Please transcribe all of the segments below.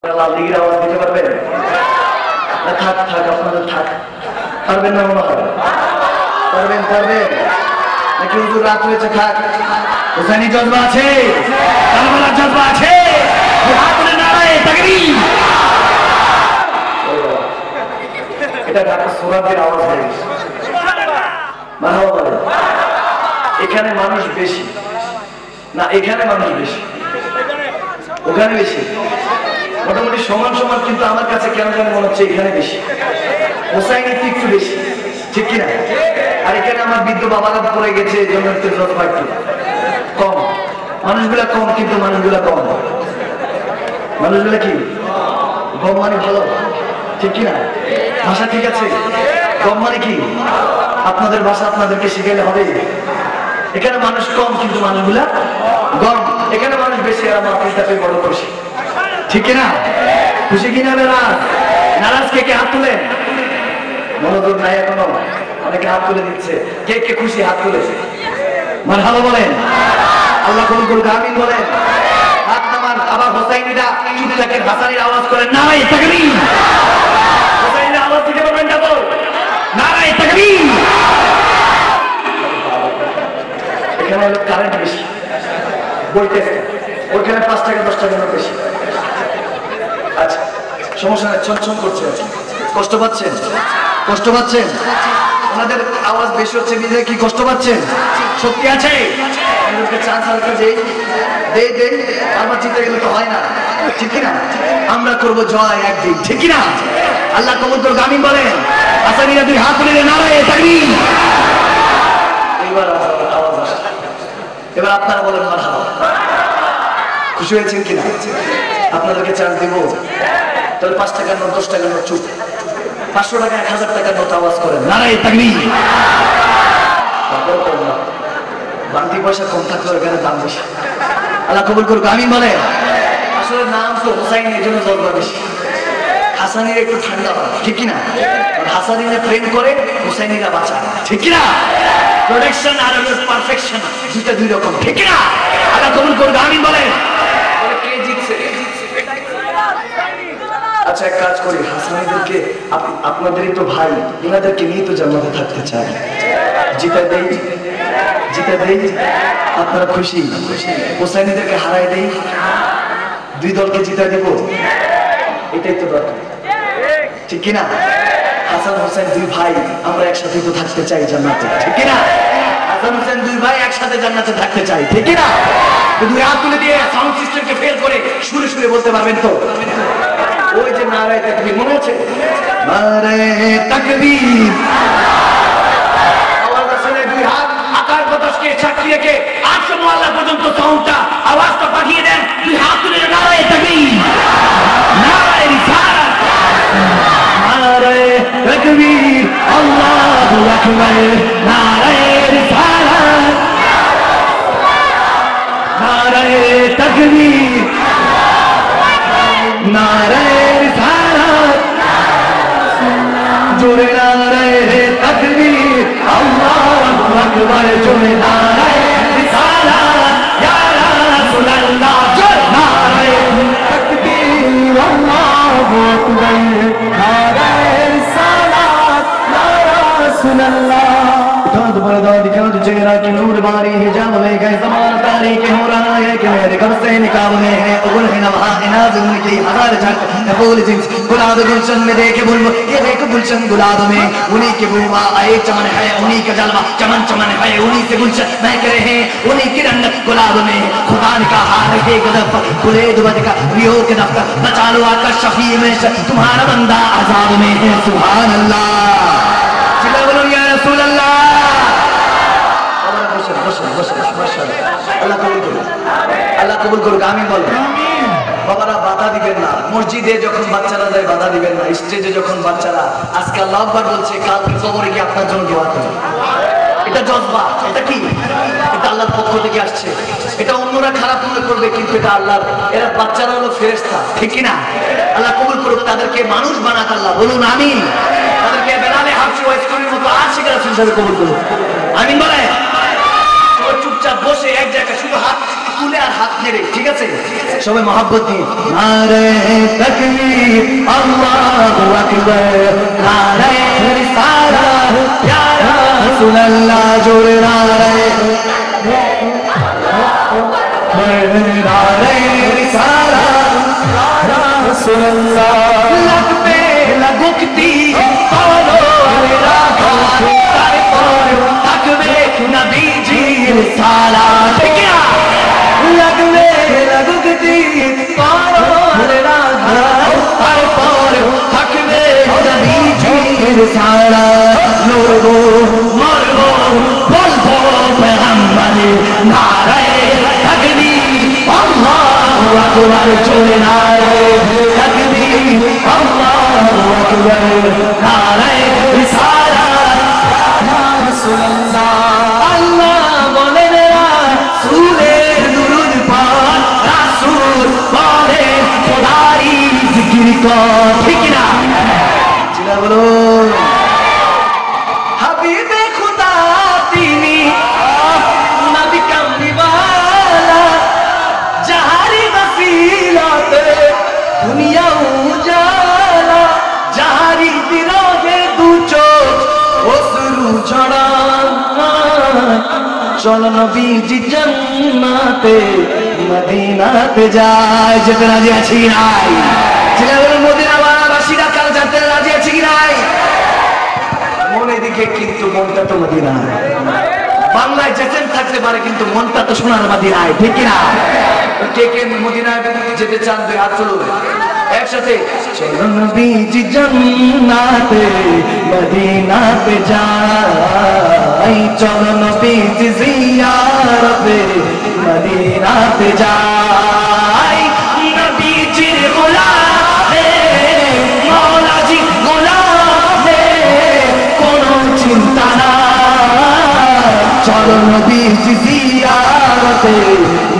লাল দিঘির আওয়াজ দিতে পারবেন না? থাক থাক, আপনাদের থাক। পারবেন না মনে হয়? পারবেন পারবেন নাকি হুজুর রাত হয়েছে? থাক। হুসাইনি জজবা আছে, কারবালার জজবা আছে, হাত তুলে নারায়ে তাকবীর। এটা ঢাকা সুরাতের আওয়াজ হয়ে গেছে। মারহাবা বলেন। এখানে মানুষ বেশি না, এখানে মানুষ বেশি, ওখানে বেশি, মোটামুটি সমান সমান, কিন্তু আমার কাছে কেন যেন মনে হচ্ছে এখানে বেশি। হোসাইনিতে একটু বেশি, ঠিক কিনা? আর এখানে আমার বৃদ্ধ বাবারা পড়ে গেছে, এই জন্য একটু কম, মানুষগুলা কম, কিন্তু মানুষগুলা কম। মানুষগুলা কি কম মানে ভালো, ঠিক কিনা? ভাষা ঠিক আছে? কম মানে কি? আপনাদের ভাষা আপনাদেরকে শিখাইলে হবে। এখানে মানুষ কম কিন্তু মানুষগুলা কম, এখানে মানুষ বেশি আর আমার পিতাকে বড় খুশি, ঠিক কিনা? খুশি কিনা? নারাজ কে কে হাত তুলেন? মনোযোগ নাই এখনো, অনেকে হাত তুলে দিচ্ছে। কে কে খুশি হাত তুলেছে? মারহাবা বলেন। আল্লাহ কবুল করুক, আমিন বলেন। হাত নামান। আবার হোসাইনিরা চুপ থাকেন, হাসানির আওয়াজ করেন নারায়ে তাকবীর। হোসাইনির আওয়াজ দিতে পারবেন না তো? নারায়ে তাকবীর। এখানে হলো কারেন্ট বেশি, বইতেছে, ওইখানে 5 টাকা 10 টাকা বেশি। আচ্ছা সমস্যা নাই, ছনছন করছে। কষ্ট পাচ্ছেন? কষ্ট পাচ্ছেন? ওনাদের আওয়াজ বেশি হচ্ছে, নিজে কি কষ্ট পাচ্ছেন? শক্তি আছে? চান্স হালকা যেই দে দে, আমার চিন্তা গেলে তো হয় না, ঠিক কিনা? আমরা করবো জয় একদিন, ঠিক কিনা? আল্লাহ কবুল করুক, আমিন বলেন। হাসানিরা দুই হাত তুলে নারায়ে তাকবীর। এইবার আওয়াজ আসে, এবার আপনারা বলেন মারহাবা। খুশি হয়েছেন কিনা? আপনাদেরকে চান্স দিব, তাহলে 5 টাকার নোট 10 টাকার নোট চুপ, 500 টাকা 1000 টাকার নোট আওয়াজ করেন নারায়ে তাকবীর। বাড়তি পয়সা কম থাকলে এখানে দাম বেশি। আল্লাহ কবুল করুক, আমিন বলেন। আসলে নাম তো হোসাইনি, এই জন্য জলবা বেশি। হাসানিরা একটু ঠান্ডা হয়, ঠিক কিনা? হাসানিরা প্রেম করে, হোসাইনিরা বাঁচায়, ঠিক কিনা? প্রোটেকশন আর পারফেকশন দুইটা দুই রকম, ঠিক কিনা? আল্লাহ কবুল করুক, আমিন বলেন। কে জিতছে? আচ্ছা এক কাজ করি, হাসানিদেরকে, আপনাদেরই তো ভাই, এনাদেরকে নিয়ে তো জান্নাতে থাকতে চাই। জিতা দেই, জিতা দেই, আপনারা খুশি? হোসাইনিদেরকে হারাই দেই, দুই দলকে জিতা দেব, এটাই তো দরকার, ঠিক কিনা? হাসান হোসেন দুই ভাই, আমরা একসাথে তো থাকতে চাই জান্নাতে, ঠিক কিনা? হাসান হোসেন দুই ভাই একসাথে জান্নাতে থাকতে চাই, ঠিক কিনা? দুই হাত তুলে দিয়ে সাউন্ড সিস্টেমকে ফেল করে সুরে সুরে বলতে পারবেন তো? ওই যে নারায়ে তাকবীর মনে আছে? নারায়ে তাকবীর। আওয়াজ আসলে দুই হাত আকাশ বাতাসকে সাক্ষী রেখে আসমান আল্লাহ পর্যন্ত সাউন্ডটা, আওয়াজটা পাঠিয়ে দেন। দুই হাত তুলে নারায়ে তাকবীর, নারায়ে রিসালাত, নারায়ে তাকবীর, আল্লাহু আকবার, নারায়ে রিসালাত, নারায়ে তাকবীর, নারায়ে রিসালাত, জোরে নারায়ে তাকবীর, আল্লাহু আকবার, জোরে নারায়ে রিসালাত, ইয়া রাসূলুল্লাহ, জোরে নারায়ে তাকবীর, আল্লাহু আকবার, নারায়ে রিসালাত, ইয়া রাসূলুল্লাহ। तुम्हारे दौर दिखाओ जो चेहरा की नूर बारी हिजाब में गए ज़माना तारीख हो रहा है कि मेरे घर से निकाब में है उगल है नवा नाज उनकी हजार झक फूल जिन्स गुलाब गुलशन में देखे बुलबुल, ये देखे गुलशन गुलाब में उन्हीं के बुलवा आए चमन है, उन्हीं का जलवा चमन चमन है, उन्हीं से गुलशन महक रहे हैं, उन्हीं की रंग गुलाब में। खुदा ने कहा है गदफ खुले दुबद का रियो के दफ्तर, बचा लो आका शफी में तुम्हारा बंदा आजाद में है। सुभान अल्लाह, चिल्ला बोलो या रसूल अल्लाह। আল্লাহ কবুল করুক, আমিন বলেন। বাবারা বাধা দিবেন না, মসজিদে যখন বাচ্চারা যায় বাধা দিবেন না, স্টেজে যখন বাচ্চারা, আজকে আল্লাহ আকবার বলছে, কালকে কবরে গিয়ে আপনার জন্য দোয়া করবে। এটা জজবা, এটা কি? এটা আল্লাহর পক্ষ থেকে আসছে। এটা অন্যরা খারাপ মনে করবে, কিন্তু এটা আল্লাহর, এরা বাচ্চারা হলো ফেরেশতা, ঠিক কিনা? আল্লাহ কবুল করুক, তাদেরকে মানুষ বানাক আল্লাহ, বলুন আমিন। তাদেরকে বেলালে হাফসি ওয়াইসকুরের মতো আশিক রাসূল হিসেবে কবুল করুন, আমিন বলেন। চুপচাপ বসে এক জায়গায় শুধু হাত তুলে আর হাত নেড়ে, ঠিক আছে? সবাই মহব্বত নিয়ে নারে তাকবীর আল্লাহু আকবার, নারে রিসালাত ইয়া রাসূলুল্লাহ, জোরে নারে নারে রিসালাত ইয়া রাসূলুল্লাহ। লাগবে লাগুকতি বলো আরে রাখা, তারপর থাকবে নবীজির সালাত, ঠিক না? লাগবে লাগুকতি বলো আরে রাখা, তারপর থাকবে নবীজির সালাত। লড়বো মরবো বলবো পেগম্বরের নারে তাকবীর আল্লাহু আকবার, চলে নারে তাকবীর আল্লাহু আকবার, নারে রিসালাত ইয়া রাসূলুল্লাহ। আল্লাহ বলেন রাসূলের দুরূদ পড়, রাসূল বলেন খোদার জিকির কর, ঠিক না? চিল্লা বলো হাবিবে খুদা তিনি নবী কামলিওয়ালা, যাহারি ওসিলাতে দুনিয়া উজালা, যাহারি বিরহে দু চোখ অশ্রু ঝরা। চলো নবীজি জান্নাতে মদিনাতে যায়, যেতে রাজি আছি কি নাই? ছেলেবেলা মদিনাবাসীরা কাল যেতে রাজি আছি কি নাই? মনে দিকে কিন্তু মনটা তো মদিনায়। বাংলায় যেতেন থাকতে পারে কিন্তু মনটা তো সোনার মদিনায়, ঠিক না? কে কে মদিনায় যেতে চান? দুই হাত তুলুন একসাথে। চলো নবীজি জান্নাতে মদিনাতে যাই, চলো নবীজি জিয়ারতে মদিনাতে যাই। নবীজির গোলামে মৌলাজি গোলামে কোনো চিন্তা না, চলো নবীজি জিয়ারতে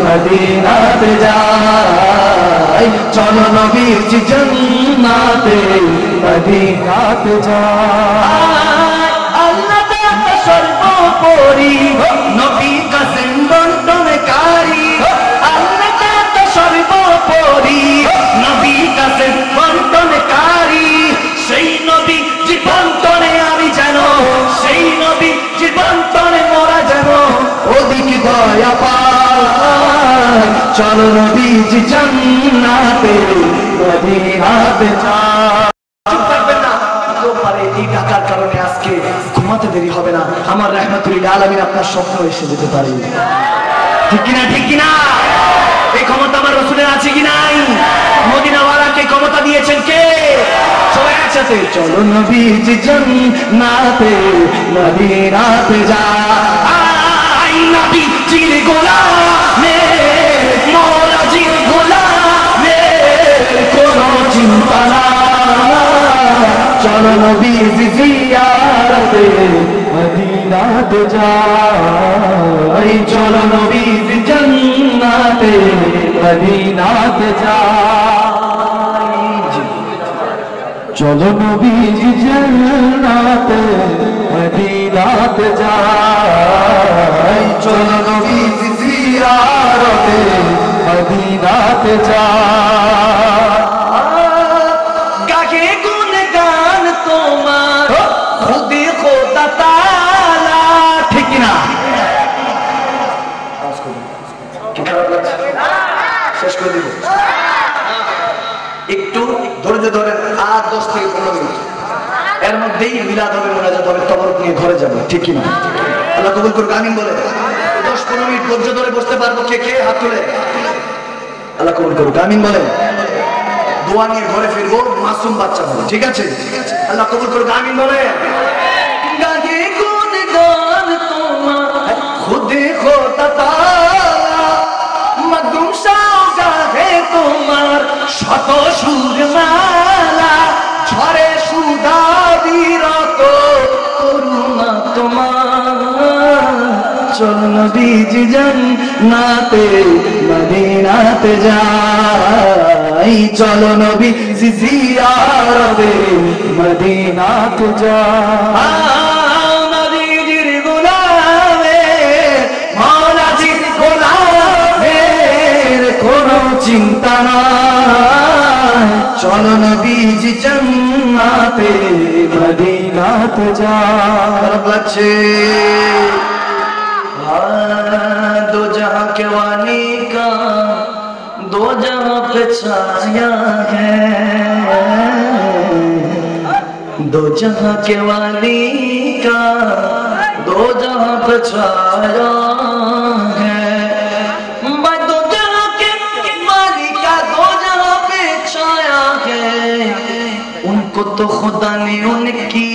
মদিনাতে যাই, চলো নবীজি জান্নাতে মদিনাতে যাই। আল্লাহ তাআলা সর্বোপরি, নবী কাসেম বন্টনকারী, আল্লাহ তাআলা সর্বোপরি, নবী কাসেম বন্টনকারী। সেই নবী জীবন্তরে আমি যেন, সেই নবী জীবন্তরে মোরা যেন অধিক দয়া পাই। চলো নবীজি জান্নাতে মদিনাতে যাই। চুপ থাকবেন না, পারে এই ডাকার কারণে আজকে ঘুমাতে দেরি হবে না। আমার রাহমাতুল আলামিন আপনার স্বপ্ন এসে যেতে পারে, ঠিক কিনা? ঠিক কিনা? এই ক্ষমতা আমার রাসূলের আছে কি নাই? মদিনাওয়ালাকে ক্ষমতা দিয়েছেন কে? সবাই একসাথে চলো নবীজি জান্নাতে মদিনাতে যাই। নবীজির গোলামে মৌলাজির গোলামে কোনো চিন্তা না, চলো নবীজি জিয়ারতে মদিনাতে যাই, চলো নবীজি জান্নাতে মদিনাতে যাই। চলো নবীজি জান্নাতে মদিনাতে যাই, চলো নবীজি জিয়ারতে মদিনাতে যাই। গাগে গুণগান তোমার খুদে খোদা তাআলা, ঠিক না? শেষ করে দিব, একটু ধৈর্য ধরেন। আর 10 থেকে 15 মিনিট এর মধ্যেই মিলাদ হবে, মোনাজাত হবে, তবরক নিয়ে ঘরে যাবো, ঠিক কিনা? আল্লাহ কবুল করুক, আমিন বলে। 10-15 মিনিট ধৈর্য ধরে বসতে পারবো কে কে? হাত তুলে। আল্লাহ কবুল করুক, আমিন বলে। দোয়া নিয়ে ঘরে ফিরবো, মাসুম বাচ্চা বলে, ঠিক আছে? আল্লাহ কবুল করুক, আমিন বলে। গায়ে গুণগান তোমার খুদে খোদা তাআলা, মখদুম শাহজাদে তোমার শত সুর মালা, ঝরে সুধাবিরত করুণা তোমার। চলো নবীজি জান্নাতে মদিনাতে যাই, চলো নবীজি জিয়ারতে মদিনাতে যাই। নবীজির গোলামে মৌলাজির গোলামে চিন্তা নাই, চলো নবীজি জান্নাতে মদিনাতে যায়। খারাপ লাগছে? दो जहां के वानी का दो जहां पे छाया है, दो जहां के वाली का दो जहां पे छाया है, दो जहां के वाली का दो जहां पे छाया है। उनको तो खुदा ने उनकी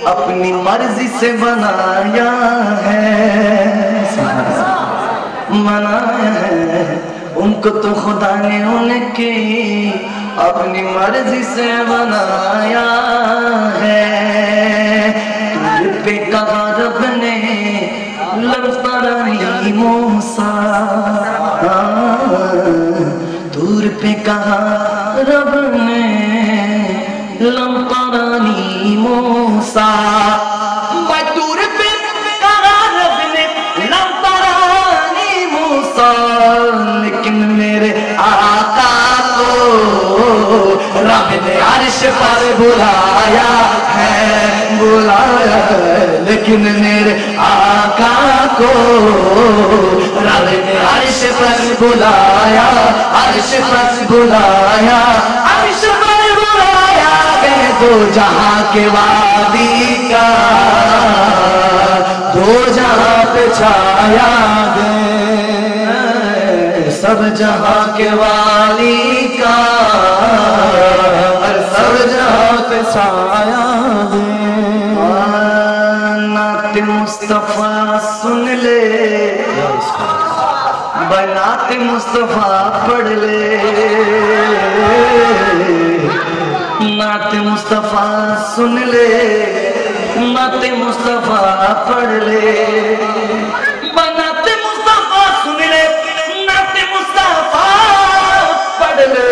अपनी मर्जी से बनाया है, बनाया है। उनको तो खुदा ने उनकी अपनी मर्जी से बनाया है। तुझ पे कहा रब ने लफ्ज़ मूसा, दूर पे कहा रब ने लम्परानी मूसा, दूर पे कहा रब ने लम्परानी मूसा। लेकिन मेरे आका को रब ने अर्श पर बुलाया है, बुलाया है। लेकिन मेरे आका को रब ने अर्श पर बुलाया, अर्श पर बुलाया, अर्श पर बुलाया। दो जहां के वादी का दो जहां पे छाया दे, सब जहां के वाली का सब जहां पे छाया दे। नात मुस्तफा सुन ले, बनात मुस्तफा पढ़ ले, नात मुस्तफा सुन ले, नात मुस्तफा पढ़ ले, बनात मुस्तफा सुन ले, नात मुस्तफा पढ़ ले।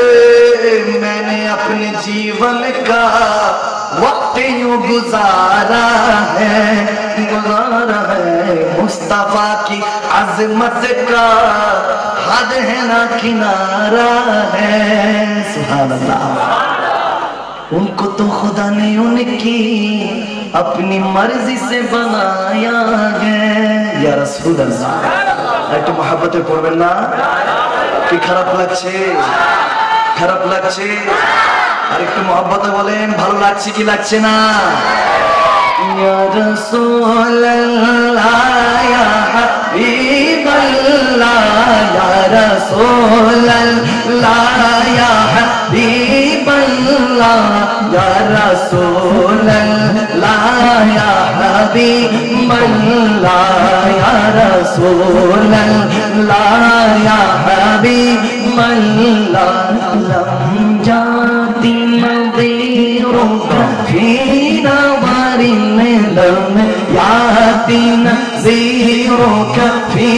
मैंने अपने जीवन का वक्त यूं गुजारा है, गुजारा है। मुस्तफा की अजमत का हद है ना किनारा है। सुभान अल्लाह। उनको तो खुदा ने उनकी अपनी मर्जी से बनाया है। या रसूल अल्लाह, একটু মহব্বতে পড়বেন না? কি খারাপ লাগছে? খারাপ লাগছে? আর একটু মহব্বতে বলেন ভালো লাগছে কি লাগছে না? ইয়া রাসূলুল্লাহ ইয়া হাবিবাল্লাহ, ইয়া রাসূলুল্লাহ ইয়া হাবিবাল্লাহ, या रसूल अल्लाह या हबीबल्लाह, या रसूल अल्लाह या हबीबल्लाह। लम जाती नज़ीरों फी नवारिन, लम याती नज़ीरों फी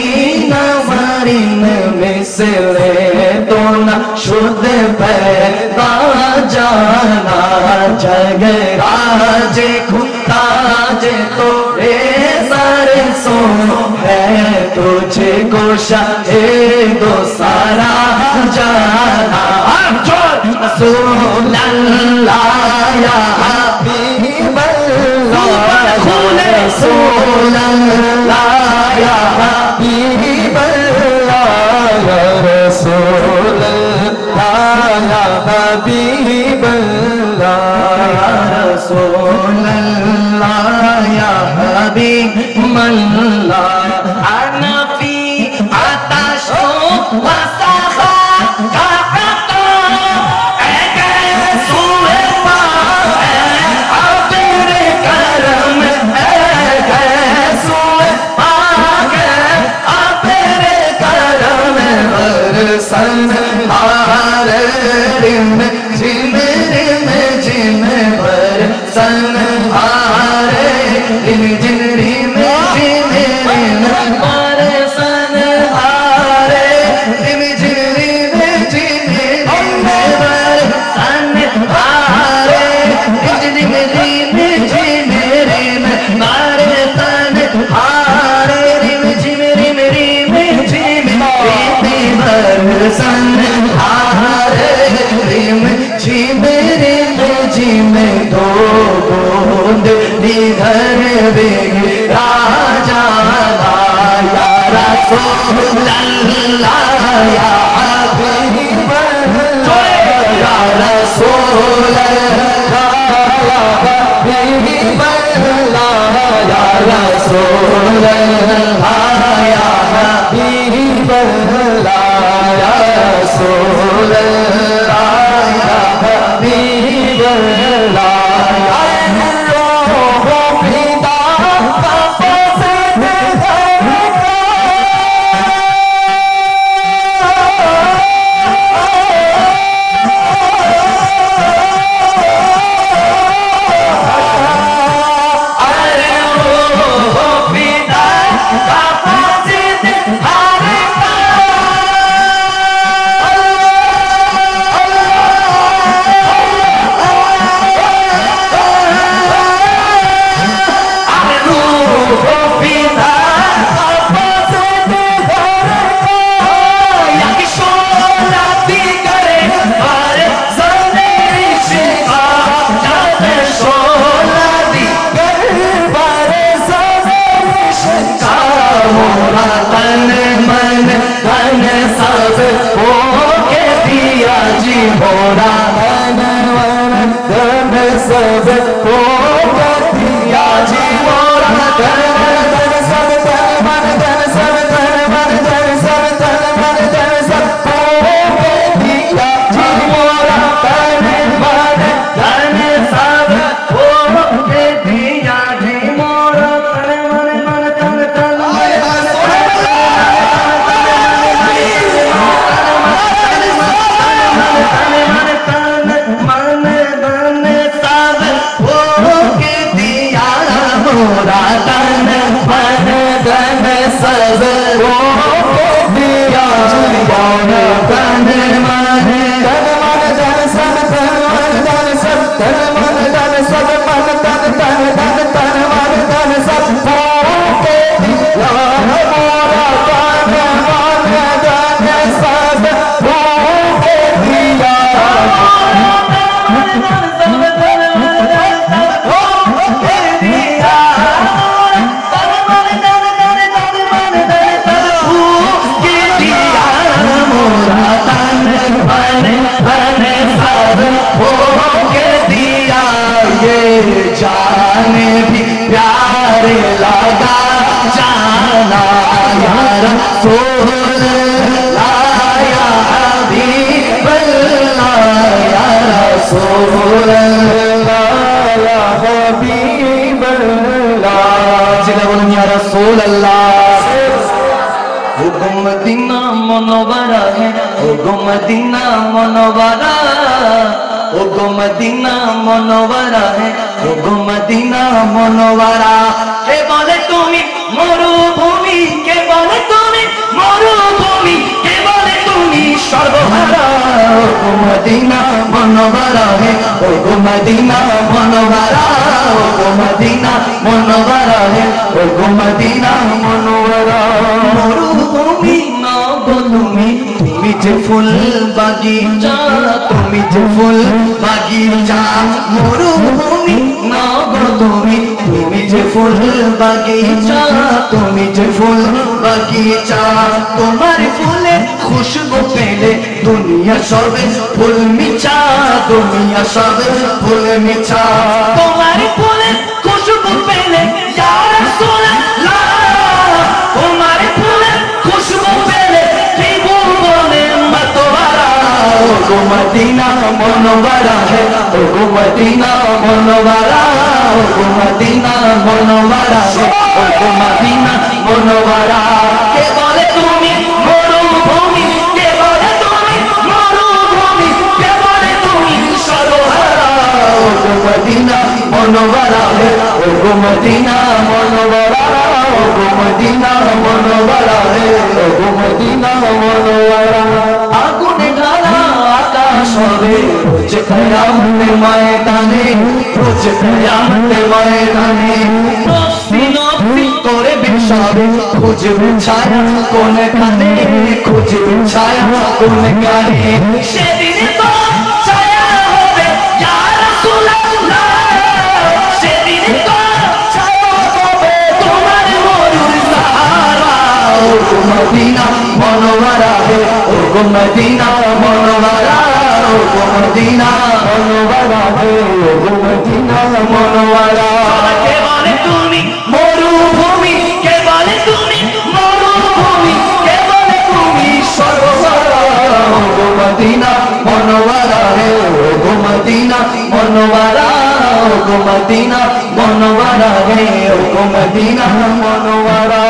नवारिन, मिसले तो न शुद्ध पैदा जाना। जगराज खुदा जे तो सारे सो है, तुझे को शाहे दो सारा जाना। रसूल अल्लाह या हबीबल्लाह, रसूल अल्लाह या हबीबल्लाह, या रसूल अल्लाह या हबीबल्लाह, या रसूल अल्लाह या हबीबल्लाह। अना फी आताश व सखा का सन हारे रिम जिम रिम जिम पर सन हारे रिम जिम रिम जिम रिम पर सन हारे रिम जिम रिम जिम रिम पर सन हारे रिम जिम रिम जिम रिम पर सन हारे रिम जिम रिम रिम जिम रिम पर सन मेरे जी में दो बूंद निधर बेगे राजा या रसूल अल्लाह या हबीब या रसूल अल्लाह या हबीब या रसूल अल्लाह या हबीब या रसूल अल्लाह या हबीब मदीना मनोवरा है ओ मदीना मनोवरा ओ मदीना मनोवरा है ओ मदीना मनोवरा के बोले तुमी मरुभूमि के बोले तुमी मरुभूमि के बोले तुमी सर्वहारा ओ मदीना मनोवरा है ओ मदीना मनोवरा ओ मदीना मनोवरा है ओ मदीना मनोवरा मरुभूमि তুমি যে ফুল বাগিচা তুমি যে ফুল বাগিচা মরুভূমি নগর তুমি যে ফুল বাগিচা তুমি যে ফুল বাগিচা তোমার ফুলে খুশবু পেলে দুনিয়া সবে ফুল মিছা দুনিয়া সবে ফুল মিছা তোমার ফুলে খুশবু পেলে ইয়া রাসূলুল্লাহ তোমার ফুলে খুশবু পেলে ओ मदीना मनोवरा है ओ मदीना मनोवरा ओ मदीना मनोवरा है ओ मदीना मनोवरा के बोले तुमी मरुभूमि के बोले तुमी मरुभूमि के बोले तुमी सर्वहारा ओ मदीना मनोवरा है ओ मदीना मनोवरा ओ मदीना मनोवरा है ओ मदीना मनोवरा आगुने ढाला সবে রোজ কিয়ামত ময়দানে রোজ কিয়ামত ময়দানে নফসি নফসি করে বিছাবে খুঁজবে ছায়া কোন কানে খুঁজবে ছায়া কোন কানে সেদিন তো ছায়া গো মদিনা মনোয়ারা ও গো মদিনা মনোয়ারা ও গো মদিনা মনোয়ারা কে বলে তুমি মরুভূমি কে বলে তুমি মরুভূমি কে বলে তুমি সরোবর ও গো মদিনা মনোয়ারা ও গো মদিনা মনোয়ারা ও গো মদিনা মনোয়ারা ও গো মদিনা মনোয়ারা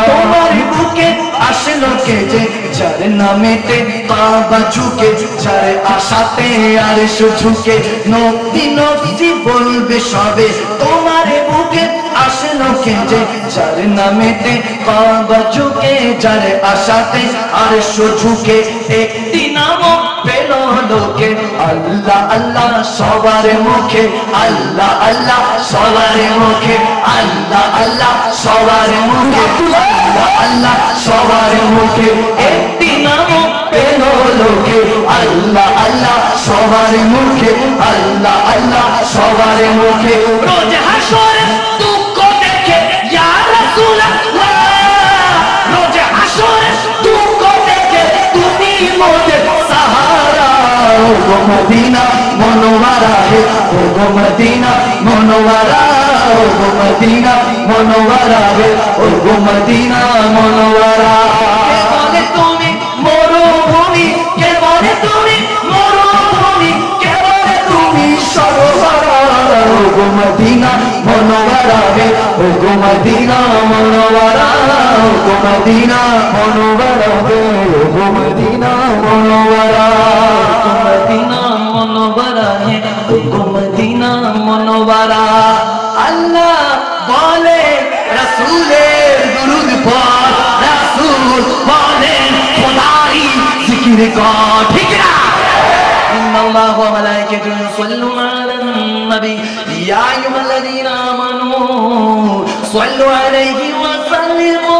তোমার বুকে আসলো কে যে যার নামেতে কাবা ঝুঁকে যার আশাতে আর ঝুঁকে নবী নবী বলবে সবে তোমার বুকে আসলো কে যে যার নামেতে কাবা ঝুঁকে যার আশাতে আর ঝুঁকে একটি নাম পেল লোকে আল্লাহ আল্লাহ সবার মুখে আল্লাহ আল্লাহ সবার মুখে আল্লাহ আল্লাহ সবার মুখে আল্লাহ আল্লাহ সবার মুখে একটি নাম পেল লোকে আল্লাহ আল্লাহ সবার মুখে আল্লাহ আল্লাহ সবার মুখে রোজ হাসরে দুঃখ দেখে ইয়া রাসূলুল্লাহ রোজ হাসরে দুঃখ দেখে তুমি মোদের সাহারা ও গো মদিনা মনোয়ারা হে ও গো মদিনা মনোয়ারা ও গো মদিনা মনোয়ারা হে ও গো মদিনা মনোয়ারা কে বলে তুমি মরুভূমি কে বলে তুমি মরুভূমি কে বলে তুমি সরোবর ও গো মদিনা মনোয়ারা হে ও গো মদিনা মনোয়ারা ও গো মদিনা মনোয়ারা হে ও গো মদিনা মনোয়ারা মদিনা মনোয়ারা হে ও গো মদিনা মনোয়ারা আল্লাহ বলে রাসূলের দুরূদ পড় রাসূল বলেন খোদাই জিকির কর ঠিক না ইন্নাল্লাহা ওয়া মালাইকাতুহু ইউসাল্লুনা আলান নবী ইয়া আইয়ুহাল্লাযীনা আমানু সাল্লু আলাইহি ওয়া সাল্লিমু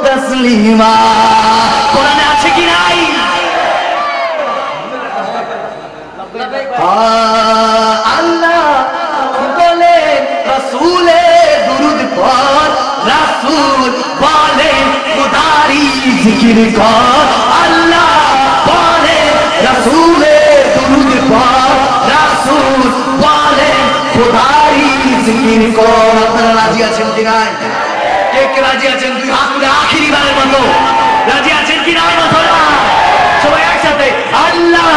তাসলিমা কোরআনে আছে কি নাই আল্লাহ বলে রাসূলের দুরূদ পড় রাসূল বলে খোদারি জিকির কর আল্লাহ বলে রাসূলের দুরূদ পড় রাসূল বলে খোদারি জিকির কর আপনারা রাজি আছেন কি নাই কে কে রাজি আছেন দুই হাত তুলে আখিরি বারের মতো রাজি আছেন কি নাই মুসলমান সবাই একসাথে আল্লাহ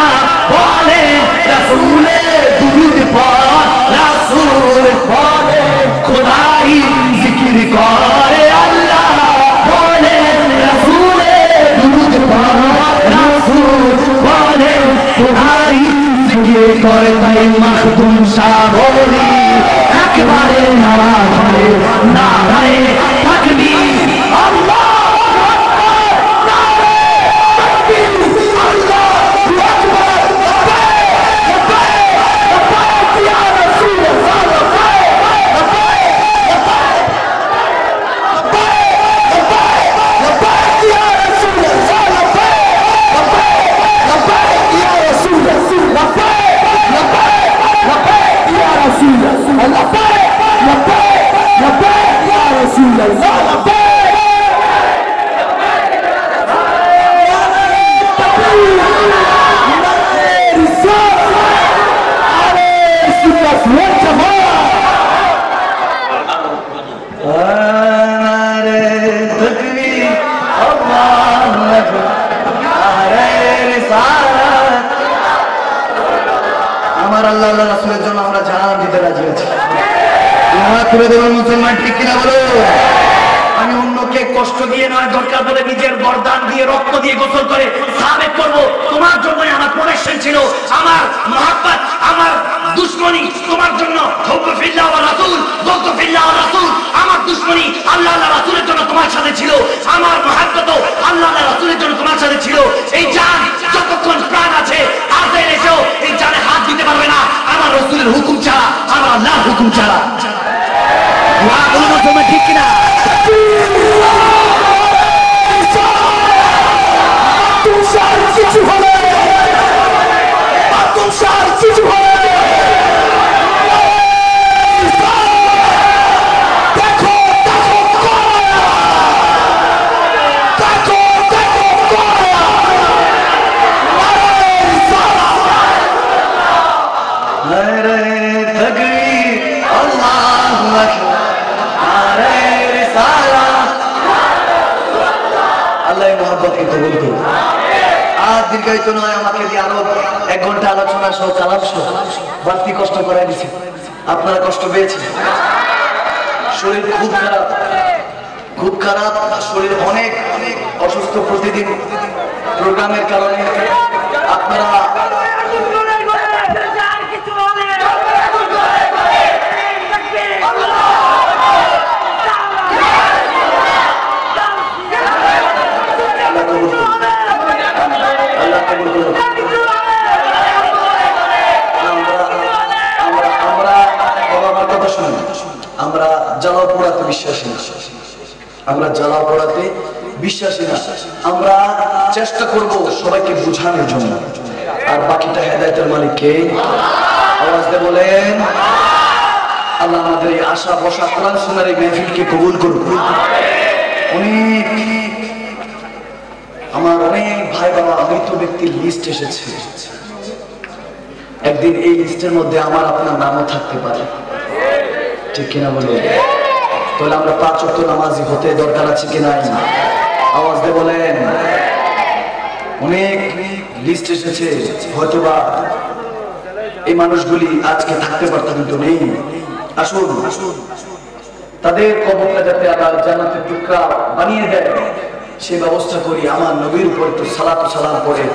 বলে রাসূলের দুরূদ পড় রাসূল বলে খোদাই জিকির করে আল্লাহ বলে রাসূলের দুরূদ পড় রাসূল বলে খোদাই জিকির করে তাই মাখদুম শাহ বলি একবারে নারা ধরে নারায়ে তাকবীর আল্লাহ আমার আল্লাহ আল্লাহ রাসূলের জন্য আমরা জান দিতে রাজি আছি করে দেবেন মুসলমান ঠিক কিনা বলো আমি অন্যকে কষ্ট দিয়ে নয় দরকার বলে নিজের গর্দান দিয়ে রক্ত দিয়ে গোসল করে সাবেক করব তোমার জন্যই আমার প্রোটেকশন ছিল আমার মহব্বত আমার দুশমনি তোমার জন্য হুব্বু ফিল্লাহ ওয়া রাসূল বুগদু ফিল্লাহ ওয়া রাসূল আমার দুশমনি আল্লাহ আল্লাহ রাসূলের জন্য তোমার সাথে ছিল আমার মহব্বত আল্লাহ আল্লাহ রাসূলের জন্য তোমার সাথে ছিল এই জান যতক্ষণ প্রাণ আছে আজের এসেও এই জানে হাত দিতে পারবে না আমার রাসূলের হুকুম ছাড়া আমার আল্লাহর হুকুম ছাড়া ওয়া বলুন তোমরা ঠিক কিনা কিছু হবে কিছু হবে দেখো শিখাইত নয়, আমাকে দিয়ে আরো 1 ঘন্টা আলোচনা সহ কালাম সহ বাড়তি কষ্ট করাই দিছে। আপনারা কষ্ট পেয়েছেন? শরীর খুব খারাপ, খুব খারাপ শরীর, অনেক অসুস্থ প্রতিদিন প্রোগ্রামের কারণে। আপনারা আমরা জ্বালাও পোড়াতে বিশ্বাসী না, আমরা জ্বালাও পোড়াতে বিশ্বাসী না। আমরা চেষ্টা করব সবাইকে বোঝানোর জন্য, আর বাকিটা হেদায়েতের মালিক কে? আওয়াজ দিয়ে বলেন। আল্লাহ আমাদের এই আশা বসা কোরআন সুন্নাহর এই মাহফিলকে কবুল করুন। আমার অনেক ভাই বাবা মৃত ব্যক্তির লিস্ট এসেছে, একদিন এই লিস্টের মধ্যে আমার আপনার নামও থাকতে পারে, ঠিক কিনা বলে? তাহলে আমরা 5 ওয়াক্ত নামাজি হতে দরকার আছে কি নাই? আওয়াজ দিয়ে বলেন। অনেক লিস্ট এসেছে, হয়তোবা এই মানুষগুলি আজকে থাকতে পারতো কিন্তু নেই। আসুন তাদের কবরটা যাতে আবার জান্নাতের টুকরা বানিয়ে দেয় সে ব্যবস্থা করি। আমার নবীর উপর একটু সালাত সালাম করে